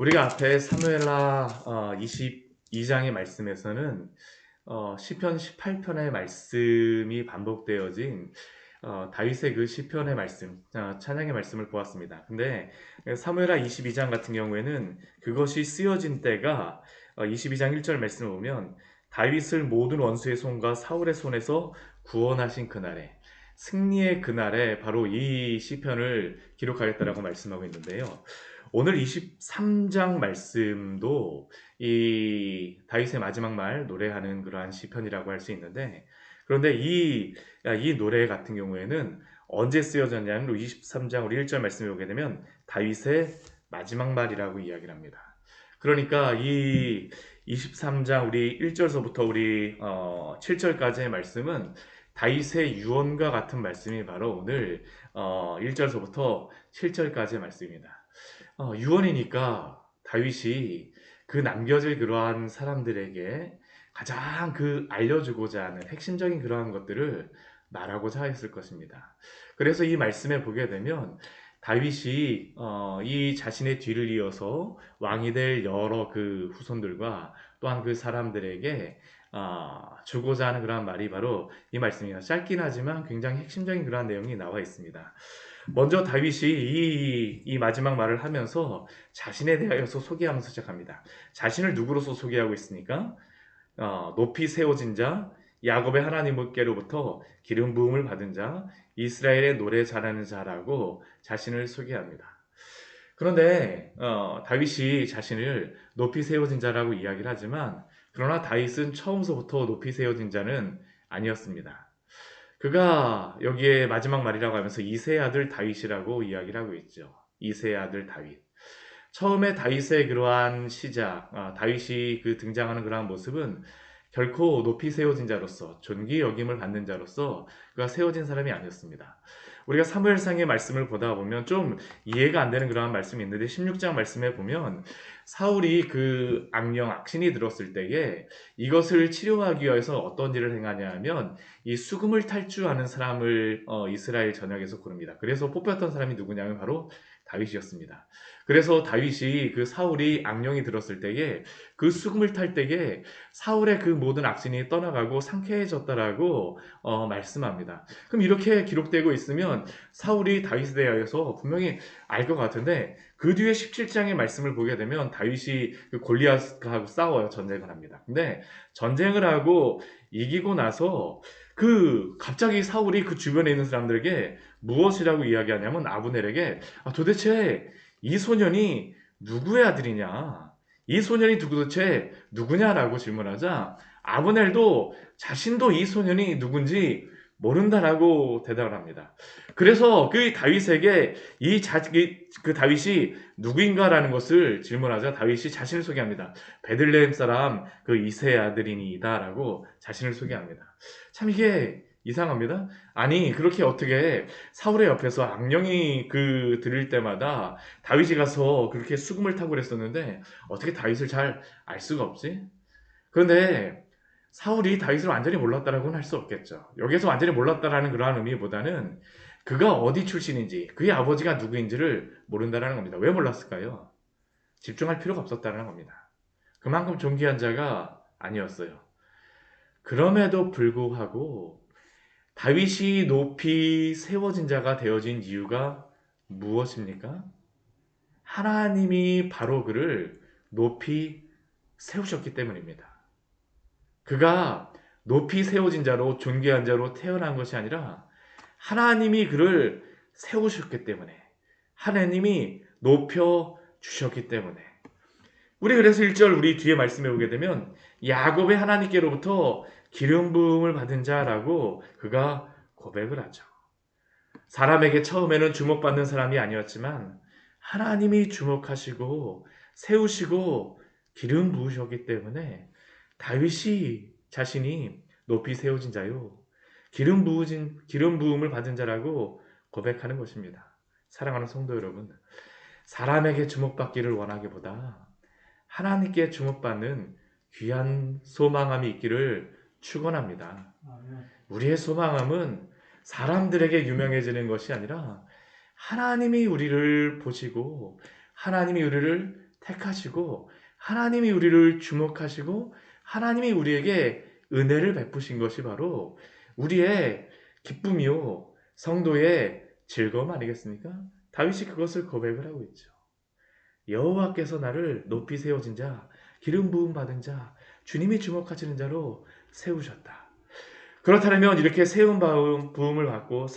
우리가 앞에 사무엘하 22장의 말씀에서는 시편 18편의 말씀이 반복되어진 다윗의 그 시편의 말씀, 찬양의 말씀을 보았습니다. 근데 사무엘하 22장 같은 경우에는 그것이 쓰여진 때가 22장 1절 말씀을 보면 다윗을 모든 원수의 손과 사울의 손에서 구원하신 그날에, 승리의 그날에 바로 이 시편을 기록하겠다라고 말씀하고 있는데요. 오늘 23장 말씀도 이 다윗의 마지막 말 노래하는 그러한 시편이라고 할 수 있는데, 그런데 이 노래 같은 경우에는 언제 쓰여졌냐면 23장 우리 1절 말씀에 보게 되면 다윗의 마지막 말이라고 이야기를 합니다. 그러니까 이 23장 우리 1절서부터 우리 7절까지의 말씀은 다윗의 유언과 같은 말씀이 바로 오늘 1절서부터 7절까지의 말씀입니다. 유언이니까 다윗이 그 남겨질 그러한 사람들에게 가장 그 알려주고자 하는 핵심적인 그러한 것들을 말하고자 했을 것입니다. 그래서 이 말씀에 보게 되면 다윗이 이 자신의 뒤를 이어서 왕이 될 여러 그 후손들과 또한 그 사람들에게 주고자 하는 그러한 말이 바로 이 말씀입니다. 짧긴 하지만 굉장히 핵심적인 그러한 내용이 나와 있습니다. 먼저 다윗이 이 마지막 말을 하면서 자신에 대하여서 소개하면서 시작합니다. 자신을 누구로서 소개하고 있습니까? 높이 세워진 자, 야곱의 하나님께로부터 기름 부음을 받은 자, 이스라엘의 노래 잘하는 자라고 자신을 소개합니다. 그런데 다윗이 자신을 높이 세워진 자라고 이야기를 하지만, 그러나 다윗은 처음서부터 높이 세워진 자는 아니었습니다. 그가 여기에 마지막 말이라고 하면서 이세의 아들 다윗이라고 이야기를 하고 있죠. 이세의 아들 다윗. 처음에 다윗의 그러한 시작, 다윗이 그 등장하는 그러한 모습은 결코 높이 세워진 자로서, 존귀 여김을 받는 자로서 그가 세워진 사람이 아니었습니다. 우리가 사무엘상의 말씀을 보다 보면 좀 이해가 안 되는 그러한 말씀이 있는데, 16장 말씀에 보면 사울이 그 악신이 들었을 때에 이것을 치료하기 위해서 어떤 일을 행하냐 하면 이 수금을 탈주하는 사람을 이스라엘 전역에서 고릅니다. 그래서 뽑혔던 사람이 누구냐면 바로 다윗이었습니다. 그래서 다윗이 그 사울이 악령이 들었을 때에 그 수금을 탈 때에 사울의 그 모든 악신이 떠나가고 상쾌해졌다라고 말씀합니다. 그럼 이렇게 기록되고 있으면 사울이 다윗에 대하여서 분명히 알 것 같은데, 그 뒤에 17장의 말씀을 보게 되면 다윗이 그 골리앗하고 싸워요. 전쟁을 합니다. 근데 전쟁을 하고 이기고 나서 갑자기 사울이 그 주변에 있는 사람들에게 무엇이라고 이야기하냐면 아브넬에게 도대체 이 소년이 누구의 아들이냐? 이 소년이 도대체 누구냐라고 질문하자 아브넬도 자신도 이 소년이 누군지 모른다라고 대답을 합니다. 그래서 그 다윗에게 그 다윗이 누구인가라는 것을 질문하자 다윗이 자신을 소개합니다. 베들레헴 사람 그 이새의 아들이니이다라고 자신을 소개합니다. 참 이게 이상합니다. 아니 그렇게 어떻게 사울의 옆에서 악령이 들릴 때마다 다윗이 가서 그렇게 수금을 타고 그랬었는데 어떻게 다윗을 잘 알 수가 없지? 그런데 사울이 다윗을 완전히 몰랐다라고는 할 수 없겠죠. 여기서 완전히 몰랐다라는 그러한 의미보다는 그가 어디 출신인지, 그의 아버지가 누구인지를 모른다라는 겁니다. 왜 몰랐을까요? 집중할 필요가 없었다는 겁니다. 그만큼 존귀한 자가 아니었어요. 그럼에도 불구하고 다윗이 높이 세워진 자가 되어진 이유가 무엇입니까? 하나님이 바로 그를 높이 세우셨기 때문입니다. 그가 높이 세워진 자로 존귀한 자로 태어난 것이 아니라 하나님이 그를 세우셨기 때문에, 하나님이 높여 주셨기 때문에. 우리 그래서 1절 우리 뒤에 말씀해 보게 되면 야곱의 하나님께로부터 기름 부음을 받은 자라고 그가 고백을 하죠. 사람에게 처음에는 주목받는 사람이 아니었지만 하나님이 주목하시고 세우시고 기름 부으셨기 때문에 다윗이 자신이 높이 세워진 자요, 기름 부음을 받은 자라고 고백하는 것입니다. 사랑하는 성도 여러분, 사람에게 주목받기를 원하기보다 하나님께 주목받는 귀한 소망함이 있기를 축원합니다. 우리의 소망함은 사람들에게 유명해지는 것이 아니라 하나님이 우리를 보시고 하나님이 우리를 택하시고 하나님이 우리를 주목하시고 하나님이 우리에게 은혜를 베푸신 것이 바로 우리의 기쁨이요 성도의 즐거움 아니겠습니까? 다윗이 그것을 고백을 하고 있죠. 여호와께서 나를 높이 세워진 자, 기름 부음 받은 자, 주님이 주목하시는 자로 세우셨다. 그렇다면 이렇게 세움 부음을 받고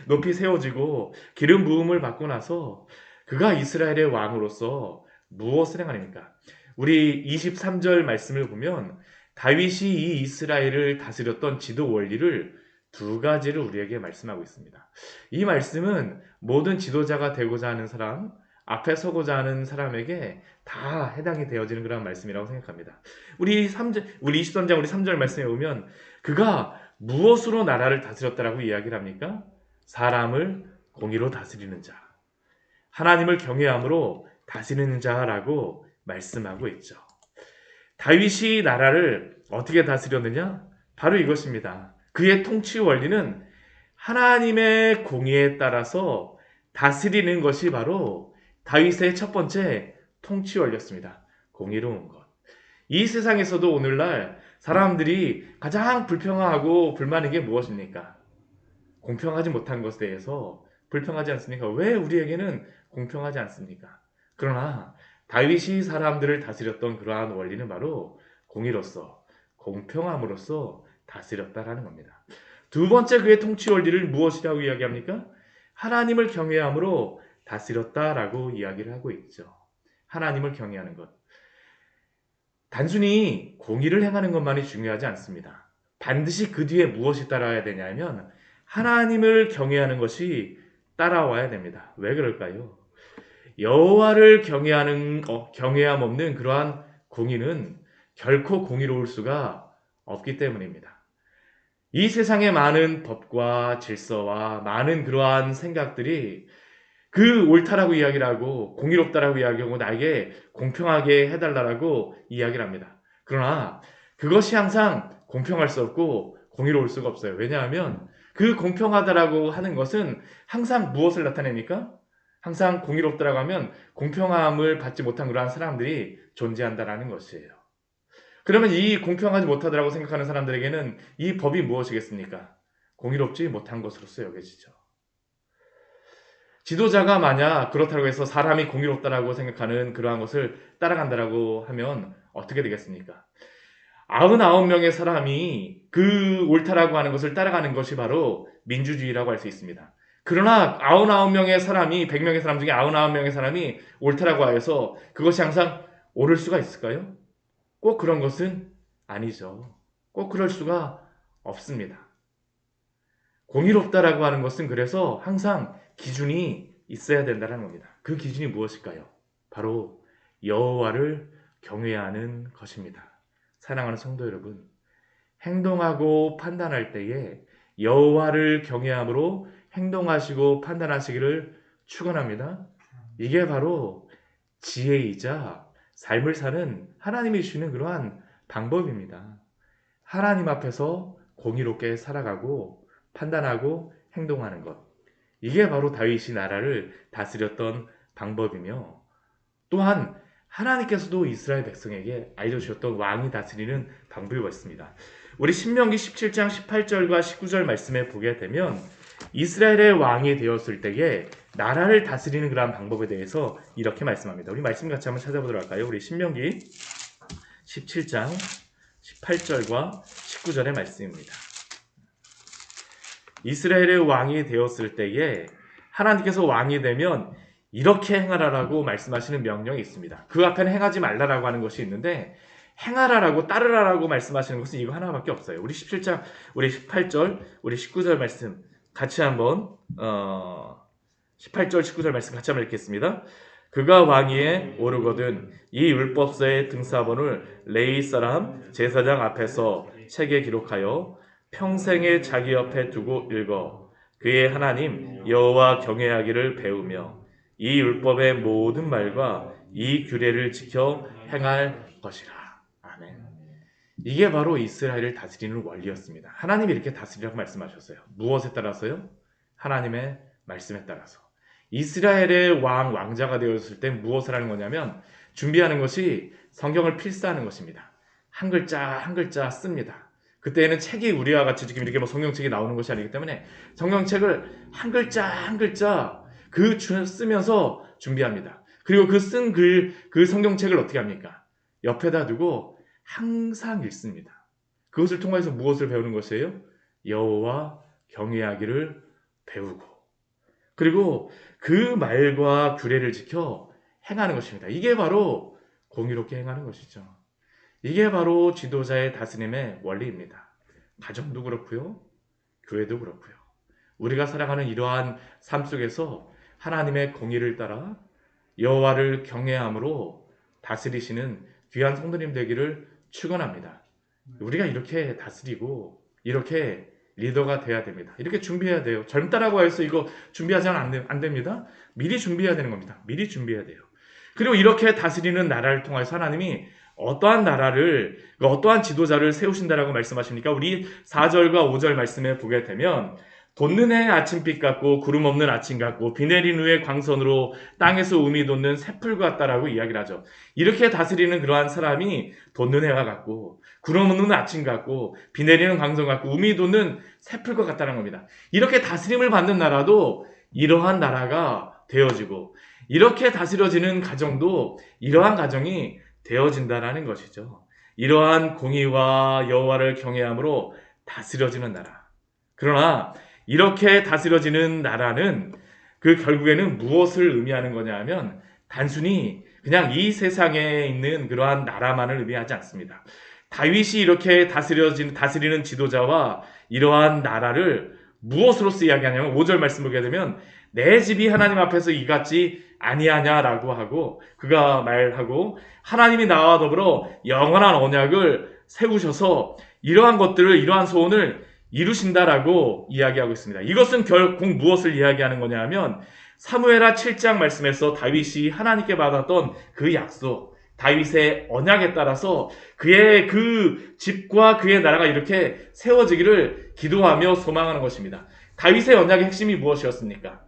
높이 세워지고 기름 부음을 받고 나서 그가 이스라엘의 왕으로서 무엇을 행하십니까? 우리 23절 말씀을 보면 다윗이 이 이스라엘을 다스렸던 지도 원리를 두 가지를 우리에게 말씀하고 있습니다. 이 말씀은 모든 지도자가 되고자 하는 사람, 앞에 서고자 하는 사람에게 다 해당이 되어지는 그런 말씀이라고 생각합니다. 우리 23장 우리 3절 말씀에 보면 그가 무엇으로 나라를 다스렸다라고 이야기를 합니까? 사람을 공의로 다스리는 자, 하나님을 경외함으로 다스리는 자라고 말씀하고 있죠. 다윗이 나라를 어떻게 다스렸느냐? 바로 이것입니다. 그의 통치 원리는 하나님의 공의에 따라서 다스리는 것이 바로 다윗의 첫 번째 통치 원리였습니다. 공의로운 것. 이 세상에서도 오늘날 사람들이 가장 불평하고 불만인 게 무엇입니까? 공평하지 못한 것에 대해서 불평하지 않습니까? 왜 우리에게는 공평하지 않습니까? 그러나 다윗이 사람들을 다스렸던 그러한 원리는 바로 공의로서, 공평함으로써 다스렸다라는 겁니다. 두 번째 그의 통치 원리를 무엇이라고 이야기합니까? 하나님을 경외함으로 다스렸다라고 이야기를 하고 있죠. 하나님을 경외하는 것. 단순히 공의를 행하는 것만이 중요하지 않습니다. 반드시 그 뒤에 무엇이 따라와야 되냐면 하나님을 경외하는 것이 따라와야 됩니다. 왜 그럴까요? 여호와를 경외함 없는 그러한 공의는 결코 공의로울 수가 없기 때문입니다. 이 세상의 많은 법과 질서와 많은 그러한 생각들이 그 옳다라고 이야기를 하고 공의롭다라고 이야기하고 나에게 공평하게 해달라고 이야기를 합니다. 그러나 그것이 항상 공평할 수 없고 공의로울 수가 없어요. 왜냐하면 그 공평하다라고 하는 것은 항상 무엇을 나타냅니까? 항상 공의롭다라고 하면 공평함을 받지 못한 그러한 사람들이 존재한다라는 것이에요. 그러면 이 공평하지 못하다라고 생각하는 사람들에게는 이 법이 무엇이겠습니까? 공의롭지 못한 것으로서 여겨지죠. 지도자가 만약 그렇다고 해서 사람이 공의롭다라고 생각하는 그러한 것을 따라간다라고 하면 어떻게 되겠습니까? 99명의 사람이 그 옳다라고 하는 것을 따라가는 것이 바로 민주주의라고 할 수 있습니다. 그러나 99명의 사람이 100명의 사람 중에 99명의 사람이 옳다라고 해서 그것이 항상 옳을 수가 있을까요? 꼭 그런 것은 아니죠. 꼭 그럴 수가 없습니다. 공의롭다라고 하는 것은 그래서 항상 기준이 있어야 된다는 겁니다. 그 기준이 무엇일까요? 바로 여호와를 경외하는 것입니다. 사랑하는 성도 여러분, 행동하고 판단할 때에 여호와를 경외함으로 행동하시고 판단하시기를 축원합니다. 이게 바로 지혜이자 삶을 사는 하나님이 주시는 그러한 방법입니다. 하나님 앞에서 공의롭게 살아가고 판단하고 행동하는 것. 이게 바로 다윗이 나라를 다스렸던 방법이며 또한 하나님께서도 이스라엘 백성에게 알려주셨던 왕이 다스리는 방법이었습니다. 우리 신명기 17장 18절과 19절 말씀에 보게 되면 이스라엘의 왕이 되었을 때에 나라를 다스리는 그러한 방법에 대해서 이렇게 말씀합니다. 우리 말씀 같이 한번 찾아보도록 할까요? 우리 신명기 17장 18절과 19절의 말씀입니다. 이스라엘의 왕이 되었을 때에 하나님께서 왕이 되면 이렇게 행하라라고 말씀하시는 명령이 있습니다. 그 앞에는 행하지 말라라고 하는 것이 있는데 행하라라고 따르라라고 말씀하시는 것은 이거 하나밖에 없어요. 우리 17장, 우리 18절, 우리 19절 말씀 같이 한번 18절, 19절 말씀 같이 한번 읽겠습니다. 그가 왕위에 오르거든 이 율법서의 등사본을 레위 사람 제사장 앞에서 책에 기록하여 평생에 자기 옆에 두고 읽어 그의 하나님 여호와 경외하기를 배우며 이 율법의 모든 말과 이 규례를 지켜 행할 것이라. 아멘. 이게 바로 이스라엘을 다스리는 원리였습니다. 하나님이 이렇게 다스리라고 말씀하셨어요. 무엇에 따라서요? 하나님의 말씀에 따라서. 이스라엘의 왕자가 되었을 때 무엇을 하는 거냐면 준비하는 것이 성경을 필사하는 것입니다. 한 글자 한 글자 씁니다. 그때는 책이 우리와 같이 지금 이렇게 뭐 성경책이 나오는 것이 아니기 때문에 성경책을 한 글자 한 글자 쓰면서 준비합니다. 그리고 그 쓴 그 성경책을 어떻게 합니까? 옆에다 두고 항상 읽습니다. 그것을 통해서 무엇을 배우는 것이에요? 여호와 경외하기를 배우고, 그리고 그 말과 규례를 지켜 행하는 것입니다. 이게 바로 공의롭게 행하는 것이죠. 이게 바로 지도자의 다스림의 원리입니다. 가정도 그렇고요, 교회도 그렇고요. 우리가 살아가는 이러한 삶 속에서 하나님의 공의를 따라 여호와를 경외함으로 다스리시는 귀한 성도님 되기를 축원합니다. 우리가 이렇게 다스리고 이렇게 리더가 돼야 됩니다. 이렇게 준비해야 돼요. 젊다라고 해서 이거 준비하지 않으면 안 됩니다. 미리 준비해야 되는 겁니다. 미리 준비해야 돼요. 그리고 이렇게 다스리는 나라를 통해서 하나님이 어떠한 나라를, 어떠한 지도자를 세우신다라고 말씀하십니까? 우리 4절과 5절 말씀에 보게 되면 돋는 해 아침빛 같고 구름 없는 아침 같고 비 내린 후에 광선으로 땅에서 우미 돋는 새풀 같다라고 이야기를 하죠. 이렇게 다스리는 그러한 사람이 돋는 해와 같고 구름 없는 아침 같고 비 내리는 광선 같고 우미 돋는 새풀과 같다는 겁니다. 이렇게 다스림을 받는 나라도 이러한 나라가 되어지고, 이렇게 다스려지는 가정도 이러한 가정이 되어진다라는 것이죠. 이러한 공의와 여호와를 경외함으로 다스려지는 나라. 그러나 이렇게 다스려지는 나라는 그 결국에는 무엇을 의미하는 거냐 하면 단순히 그냥 이 세상에 있는 그러한 나라만을 의미하지 않습니다. 다윗이 이렇게 다스리는 지도자와 이러한 나라를 무엇으로서 이야기하냐면 5절 말씀 보게 되면 내 집이 하나님 앞에서 이같이 아니하냐라고 하고, 그가 말하고 하나님이 나와 더불어 영원한 언약을 세우셔서 이러한 것들을, 이러한 소원을 이루신다라고 이야기하고 있습니다. 이것은 결국 무엇을 이야기하는 거냐 하면 사무엘하 7장 말씀에서 다윗이 하나님께 받았던 그 약속, 다윗의 언약에 따라서 그의 그 집과 그의 나라가 이렇게 세워지기를 기도하며 소망하는 것입니다. 다윗의 언약의 핵심이 무엇이었습니까?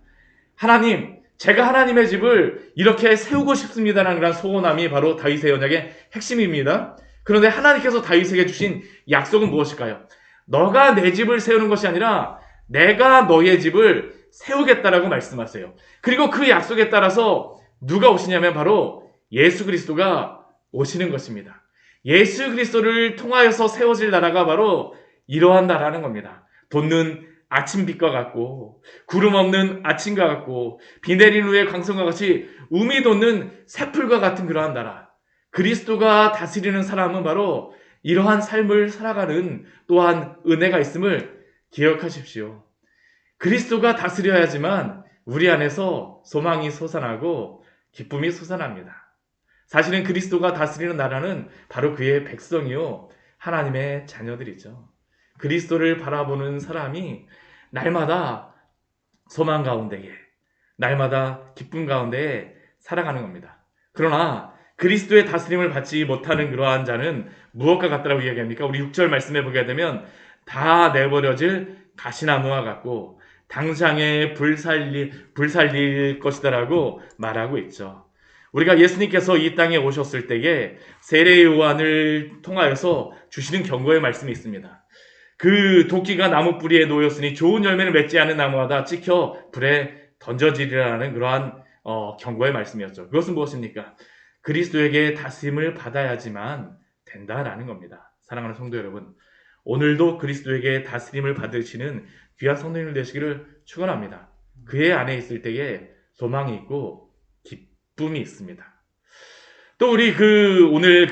하나님, 제가 하나님의 집을 이렇게 세우고 싶습니다라는 그런 소원함이 바로 다윗의 언약의 핵심입니다. 그런데 하나님께서 다윗에게 주신 약속은 무엇일까요? 너가 내 집을 세우는 것이 아니라 내가 너의 집을 세우겠다라고 말씀하세요. 그리고 그 약속에 따라서 누가 오시냐면 바로 예수 그리스도가 오시는 것입니다. 예수 그리스도를 통하여서 세워질 나라가 바로 이러한 나라는 겁니다. 돋는 아침빛과 같고 구름 없는 아침과 같고 비 내린 후에 광선과 같이 우미 돋는 새풀과 같은 그러한 나라. 그리스도가 다스리는 사람은 바로 이러한 삶을 살아가는 또한 은혜가 있음을 기억하십시오. 그리스도가 다스려야지만 우리 안에서 소망이 솟아나고 기쁨이 솟아납니다. 사실은 그리스도가 다스리는 나라는 바로 그의 백성이요 하나님의 자녀들이죠. 그리스도를 바라보는 사람이 날마다 소망 가운데에, 날마다 기쁨 가운데에 살아가는 겁니다. 그러나 그리스도의 다스림을 받지 못하는 그러한 자는 무엇과 같다라고 이야기합니까? 우리 6절 말씀해 보게 되면 다 내버려질 가시나무와 같고 당장에 불살릴 것이다라고 말하고 있죠. 우리가 예수님께서 이 땅에 오셨을 때에 세례 요한을 통하여서 주시는 경고의 말씀이 있습니다. 그 도끼가 나무 뿌리에 놓였으니 좋은 열매를 맺지 않은 나무마다 찍혀 불에 던져지리라는 그러한 경고의 말씀이었죠. 그것은 무엇입니까? 그리스도에게 다스림을 받아야지만 된다라는 겁니다. 사랑하는 성도 여러분, 오늘도 그리스도에게 다스림을 받으시는 귀한 성도님들 되시기를 축원합니다. 그의 안에 있을 때에 소망이 있고 기쁨이 있습니다. 또 우리 오늘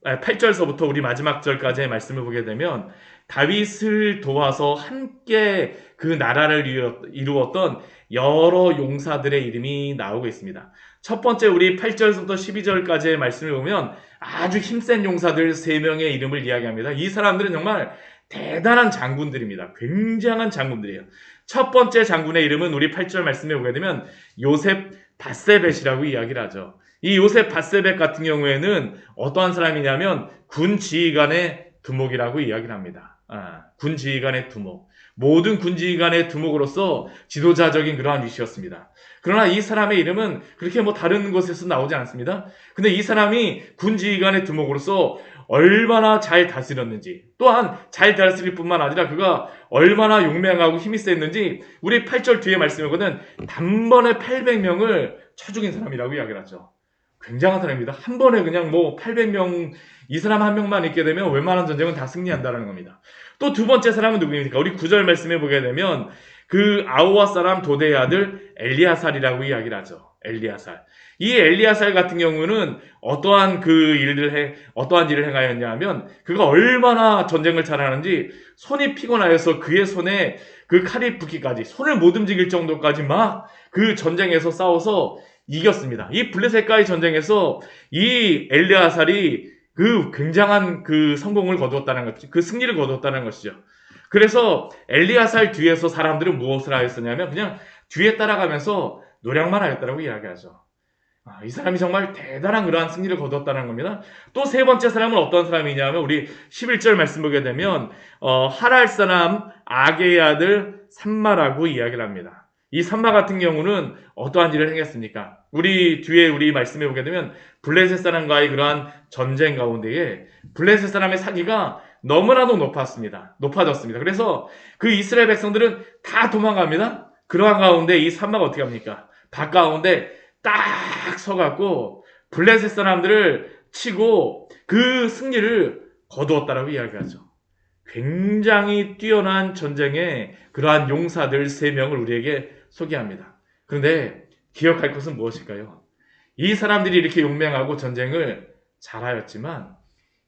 8절서부터 우리 마지막 절까지의 말씀을 보게 되면 다윗을 도와서 함께 그 나라를 이루었던 여러 용사들의 이름이 나오고 있습니다. 첫 번째 우리 8절부터 12절까지의 말씀을 보면 아주 힘센 용사들 3명의 이름을 이야기합니다. 이 사람들은 정말 대단한 장군들입니다. 굉장한 장군들이에요. 첫 번째 장군의 이름은 우리 8절 말씀에 보게 되면 요셉 바세벳이라고 이야기를 하죠. 이 요셉 바세벳 같은 경우에는 어떠한 사람이냐면 군 지휘관의 두목이라고 이야기를 합니다. 군 지휘관의 두목. 모든 군지휘관의 두목으로서 지도자적인 그러한 위치였습니다. 그러나 이 사람의 이름은 그렇게 뭐 다른 곳에서 나오지 않습니다. 근데 이 사람이 군지휘관의 두목으로서 얼마나 잘 다스렸는지, 또한 잘 다스릴 뿐만 아니라 그가 얼마나 용맹하고 힘이 셌는지 우리 8절 뒤에 말씀에 보면 단번에 800명을 쳐 죽인 사람이라고 이야기를 하죠. 굉장한 사람입니다. 한 번에 그냥 뭐 800명, 이 사람 한 명만 있게 되면 웬만한 전쟁은 다 승리한다는 겁니다. 또 두 번째 사람은 누구입니까? 우리 9절 말씀에 보게 되면 그 아우와 사람 도대의 아들 엘리아살이라고 이야기를 하죠. 엘리아살. 이 엘리아살 같은 경우는 어떠한 일을 행하였냐 하면 그가 얼마나 전쟁을 잘하는지 손이 피곤하여서 그의 손에 그 칼이 붙기까지, 손을 못 움직일 정도까지 막 그 전쟁에서 싸워서 이겼습니다. 이 블레셋과의 전쟁에서 이 엘리아살이 그 굉장한 그 성공을 거두었다는 것, 그 승리를 거두었다는 것이죠. 그래서 엘리아살 뒤에서 사람들은 무엇을 하였었냐면 그냥 뒤에 따라가면서 노력만 하였다라고 이야기하죠. 이 사람이 정말 대단한 그러한 승리를 거두었다는 겁니다. 또 세 번째 사람은 어떤 사람이냐면 우리 11절 말씀 보게 되면 하랄 사람 아게의 아들 삼마라고 이야기를 합니다. 이 삼마 같은 경우는 어떠한 일을 행했습니까? 우리 뒤에 우리 말씀해 보게 되면 블레셋 사람과의 그러한 전쟁 가운데에 블레셋 사람의 사기가 너무나도 높아졌습니다. 그래서 그 이스라엘 백성들은 다 도망갑니다. 그러한 가운데 이 삼마가 어떻게 합니까? 밭 가운데 딱 서갖고 블레셋 사람들을 치고 그 승리를 거두었다라고 이야기하죠. 굉장히 뛰어난 전쟁의 그러한 용사들 3명을 우리에게 소개합니다. 그런데 기억할 것은 무엇일까요? 이 사람들이 이렇게 용맹하고 전쟁을 잘하였지만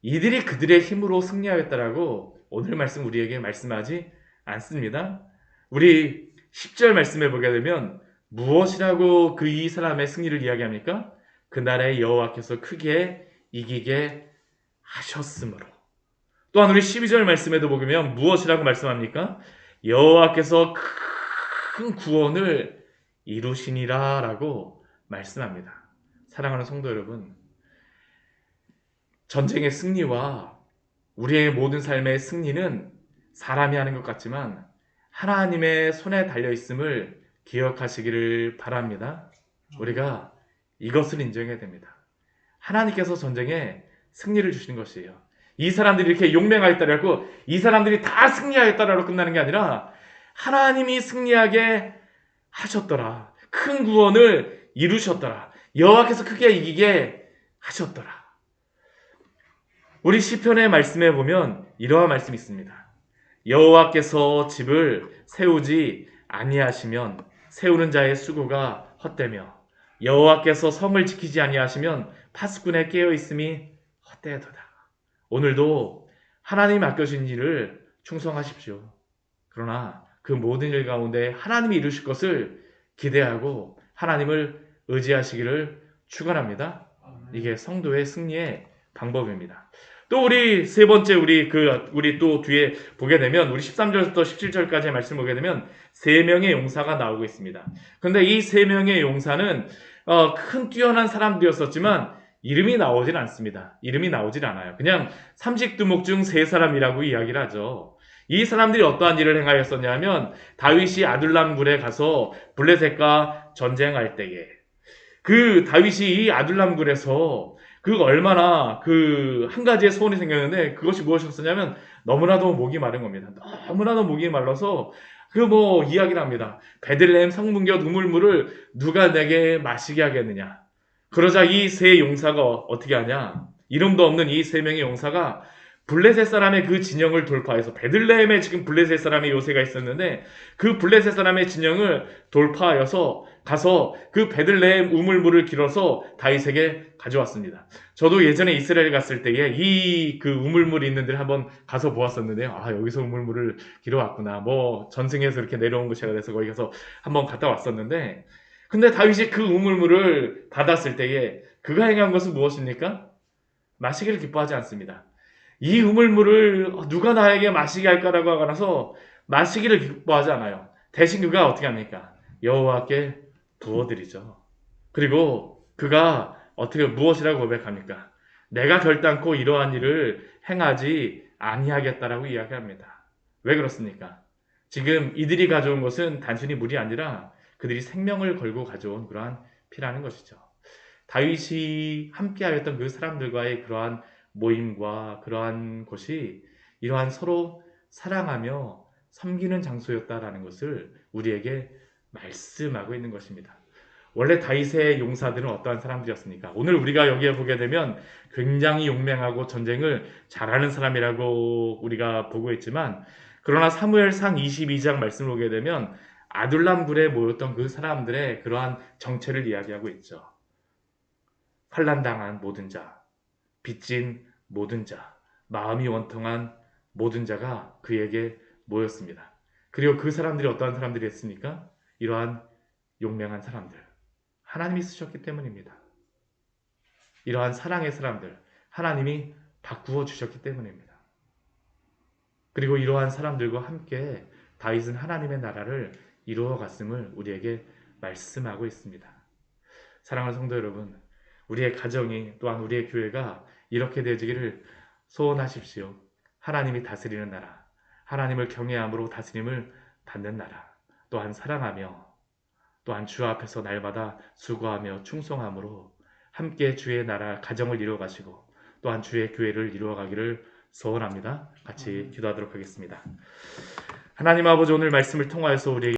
이들이 그들의 힘으로 승리하였다라고 오늘 말씀 우리에게 말씀하지 않습니다. 우리 10절 말씀해 보게 되면 무엇이라고 그 이 사람의 승리를 이야기합니까? 그날에 여호와께서 크게 이기게 하셨으므로. 또한 우리 12절 말씀에도 보면 무엇이라고 말씀합니까? 여호와께서 큰 구원을 이루시니라 라고 말씀합니다. 사랑하는 성도 여러분, 전쟁의 승리와 우리의 모든 삶의 승리는 사람이 하는 것 같지만 하나님의 손에 달려있음을 기억하시기를 바랍니다. 우리가 이것을 인정해야 됩니다. 하나님께서 전쟁에 승리를 주시는 것이에요. 이 사람들이 이렇게 용맹하였다라고 이 사람들이 다 승리하였다라고 끝나는 게 아니라 하나님이 승리하게 하셨더라. 큰 구원을 이루셨더라. 여호와께서 크게 이기게 하셨더라. 우리 시편의 말씀에 보면 이러한 말씀이 있습니다. 여호와께서 집을 세우지 아니하시면 세우는 자의 수고가 헛되며 여호와께서 성을 지키지 아니하시면 파수꾼의 깨어 있음이 헛되도다. 오늘도 하나님 맡겨진 일을 충성하십시오. 그러나 그 모든 일 가운데 하나님이 이루실 것을 기대하고 하나님을 의지하시기를 축원합니다. 이게 성도의 승리의 방법입니다. 또 우리 세 번째 우리 또 뒤에 보게 되면 우리 13절부터 17절까지의 말씀을 보게 되면 3명의 용사가 나오고 있습니다. 그런데 이 3명의 용사는 큰 뛰어난 사람들이었었지만 이름이 나오질 않습니다. 이름이 나오질 않아요. 그냥 삼식두목 중 3사람이라고 이야기를 하죠. 이 사람들이 어떠한 일을 행하였었냐면 다윗이 아둘람굴에 가서 블레셋과 전쟁할 때에 그 다윗이 이 아둘람굴에서 그 얼마나 그 한 가지의 소원이 생겼는데 그것이 무엇이었었냐면 너무나도 목이 마른 겁니다. 너무나도 목이 말라서 이야기를 합니다. 베들레헴 성문곁 우물물을 누가 내게 마시게 하겠느냐. 그러자 이 3 용사가 어떻게 하냐? 이름도 없는 이 3명의 용사가 블레셋 사람의 그 진영을 돌파해서 베들레헴에 지금 블레셋 사람의 요새가 있었는데 그 블레셋 사람의 진영을 돌파하여서 가서 그 베들레헴 우물물을 길어서 다윗에게 가져왔습니다. 저도 예전에 이스라엘 갔을 때에 이 그 우물물이 있는 데를 한번 가서 보았었는데요. 여기서 우물물을 길어왔구나. 전승에서 이렇게 내려온 곳이 돼서 거기 가서 한번 갔다 왔었는데 근데 다윗이 그 우물물을 받았을 때에 그가 행한 것은 무엇입니까? 마시기를 기뻐하지 않습니다. 이 우물물을 누가 나에게 마시게 할까라고 하고 나서 마시기를 기뻐하지 않아요. 대신 그가 어떻게 합니까? 여호와께 부어드리죠. 그리고 그가 무엇이라고 고백합니까? 내가 결단코 이러한 일을 행하지 아니하겠다라고 이야기합니다. 왜 그렇습니까? 지금 이들이 가져온 것은 단순히 물이 아니라 그들이 생명을 걸고 가져온 그러한 피라는 것이죠. 다윗이 함께하였던 그 사람들과의 그러한 모임과 그러한 것이 이러한 서로 사랑하며 섬기는 장소였다라는 것을 우리에게 말씀하고 있는 것입니다. 원래 다윗의 용사들은 어떠한 사람들이었습니까? 오늘 우리가 여기에 보게 되면 굉장히 용맹하고 전쟁을 잘하는 사람이라고 우리가 보고 있지만, 그러나 사무엘상 22장 말씀을 보게 되면 아둘람 굴에 모였던 그 사람들의 그러한 정체를 이야기하고 있죠. 환난당한 모든 자, 빚진 모든 자, 마음이 원통한 모든 자가 그에게 모였습니다. 그리고 그 사람들이 어떠한 사람들이었습니까? 이러한 용맹한 사람들, 하나님이 쓰셨기 때문입니다. 이러한 사랑의 사람들, 하나님이 바꾸어 주셨기 때문입니다. 그리고 이러한 사람들과 함께 다윗은 하나님의 나라를 이루어 갔음을 우리에게 말씀하고 있습니다. 사랑하는 성도 여러분, 우리의 가정이 또한 우리의 교회가 이렇게 되어지기를 소원하십시오. 하나님이 다스리는 나라, 하나님을 경외함으로 다스림을 받는 나라, 또한 사랑하며 또한 주 앞에서 날마다 수고하며 충성함으로 함께 주의 나라 가정을 이루어가시고 또한 주의 교회를 이루어가기를 소원합니다. 같이 기도하도록 하겠습니다. 하나님 아버지, 오늘 말씀을 통하여서 우리에게